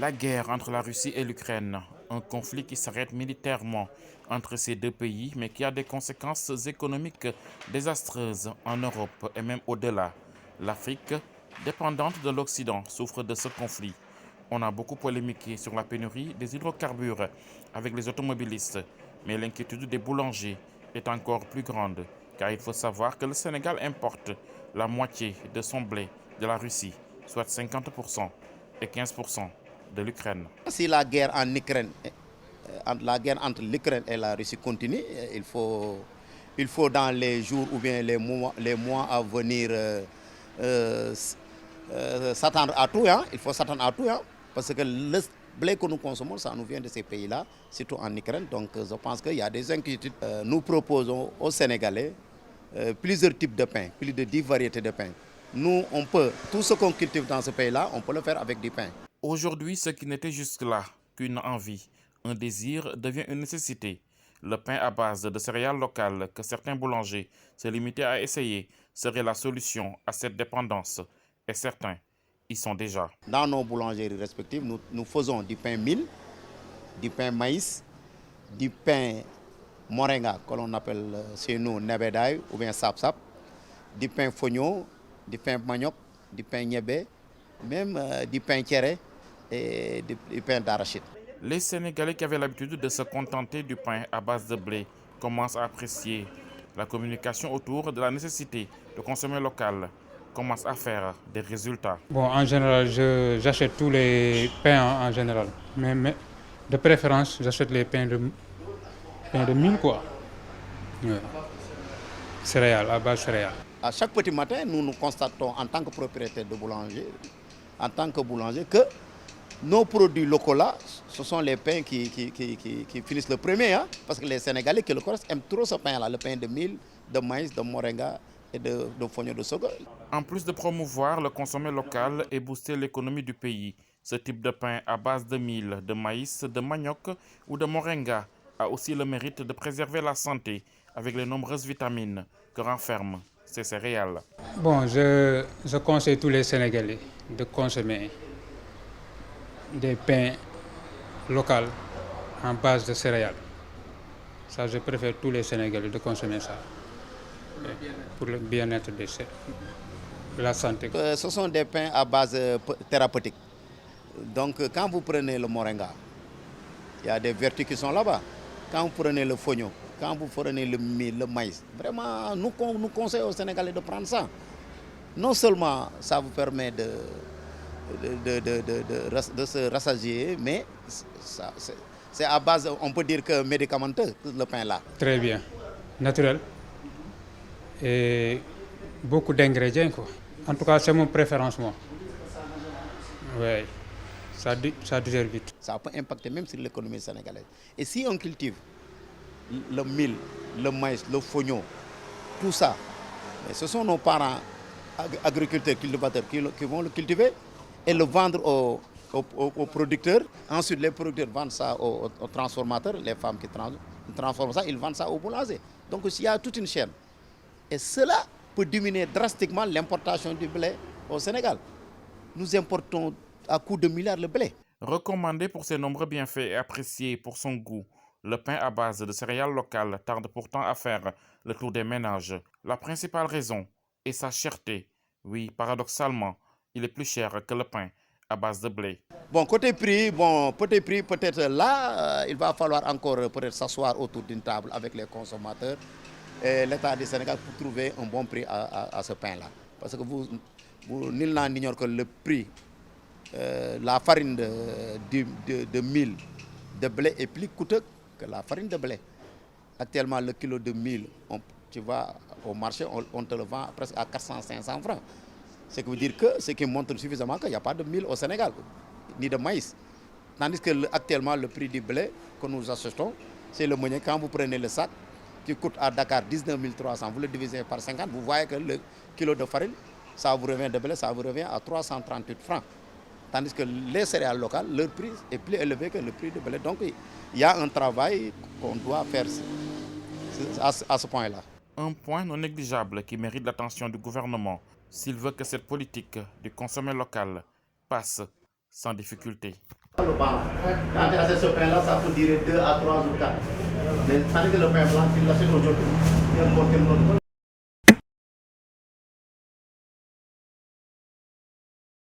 La guerre entre la Russie et l'Ukraine, un conflit qui s'arrête militairement entre ces deux pays, mais qui a des conséquences économiques désastreuses en Europe et même au-delà. L'Afrique, dépendante de l'Occident, souffre de ce conflit. On a beaucoup polémiqué sur la pénurie des hydrocarbures avec les automobilistes, mais l'inquiétude des boulangers est encore plus grande, car il faut savoir que le Sénégal importe la moitié de son blé de la Russie, soit 50%, et 15% de l'Ukraine. Si la guerre en Ukraine, la guerre entre l'Ukraine et la Russie continue, il faut dans les jours ou bien les mois à venir euh, s'attendre à tout. Hein. Il faut s'attendre à tout, hein, parce que le blé que nous consommons, ça nous vient de ces pays-là, surtout en Ukraine. Donc je pense qu'il y a des inquiétudes. Nous proposons aux Sénégalais plusieurs types de pain, plus de 10 variétés de pain. Nous, on peut, tout ce qu'on cultive dans ce pays-là, on peut le faire avec du pain. Aujourd'hui, ce qui n'était jusque-là qu'une envie, un désir, devient une nécessité. Le pain à base de céréales locales que certains boulangers se limitaient à essayer serait la solution à cette dépendance. Et certains y sont déjà. Dans nos boulangeries respectives, nous faisons du pain mil, du pain maïs, du pain moringa, que l'on appelle chez nous nebedaï ou bien sap-sap, du pain fognon, du pain manioc, du pain niébé, même du pain kéré et du pain d'arachide. Les Sénégalais qui avaient l'habitude de se contenter du pain à base de blé commencent à apprécier la communication autour de la nécessité de consommer local, commence à faire des résultats. Bon, en général, j'achète tous les pains en général. Mais de préférence, j'achète les pains de mil, quoi. Ouais. Céréales, à base céréales. À chaque petit matin, nous constatons en tant que propriétaire de boulanger, en tant que boulanger, que nos produits locaux là, ce sont les pains qui finissent le premier. Hein, parce que les Sénégalais qui le connaissent aiment trop ce pain-là, le pain de mil, de maïs, de moringa et de fognon de sorgho. En plus de promouvoir le consommer local et booster l'économie du pays, ce type de pain à base de mil, de maïs, de manioc ou de moringa a aussi le mérite de préserver la santé avec les nombreuses vitamines que renferment ces céréales. Bon, je conseille tous les Sénégalais de consommer des pains locaux en base de céréales. Ça, je préfère tous les Sénégalais de consommer ça pour le bien-être de la santé. Ce sont des pains à base thérapeutique. Donc quand vous prenez le moringa, il y a des vertus qui sont là-bas. Quand vous prenez le fognon, quand vous prenez le mil, le maïs, vraiment, nous conseillons aux Sénégalais de prendre ça. Non seulement ça vous permet de se rassasier, mais c'est à base, on peut dire que médicamenteux, le pain-là. Très bien, naturel et beaucoup d'ingrédients, quoi. En tout cas, c'est mon préférence, moi. Oui, ça digère vite. Ça peut impacter même sur l'économie sénégalaise. Et si on cultive le mil, le maïs, le fognon, tout ça, ce sont nos parents agriculteurs, cultivateurs qui vont le cultiver et le vendre aux producteurs. Ensuite, les producteurs vendent ça aux transformateurs, les femmes qui transforment ça, ils vendent ça aux boulangers. Donc il y a toute une chaîne. Et cela peut diminuer drastiquement l'importation du blé au Sénégal. Nous importons à coût de milliards le blé. Recommandé pour ses nombreux bienfaits et apprécié pour son goût, le pain à base de céréales locales tarde pourtant à faire le tour des ménages. La principale raison est sa cherté. Oui, paradoxalement, il est plus cher que le pain à base de blé. Bon, côté prix, peut-être là, il va falloir encore peut-être s'asseoir autour d'une table avec les consommateurs et l'État du Sénégal pour trouver un bon prix à ce pain-là. Parce que nul n'en ignore que le prix, la farine de mil, de blé est plus coûteux que la farine de blé. Actuellement, le kilo de mil, tu vas au marché, on te le vend presque à 400-500 francs. Ce qui veut dire que, ce qui montre suffisamment qu'il n'y a pas de mil au Sénégal, ni de maïs. Tandis que actuellement, le prix du blé que nous achetons, c'est le moyen. Quand vous prenez le sac, qui coûte à Dakar 19 300, vous le divisez par 50, vous voyez que le kilo de farine, ça vous revient de blé, ça vous revient à 338 francs. Tandis que les céréales locales, leur prix est plus élevé que le prix du blé. Donc il y a un travail qu'on doit faire à ce point-là. Un point non négligeable qui mérite l'attention du gouvernement s'il veut que cette politique du consommer local passe sans difficulté. Le pain. Quand tu achètes ce pain-là, ça peut durer 2 à 3 ou 4. Mais tandis que le pain blanc, tu l'achètes aujourd'hui, il y a un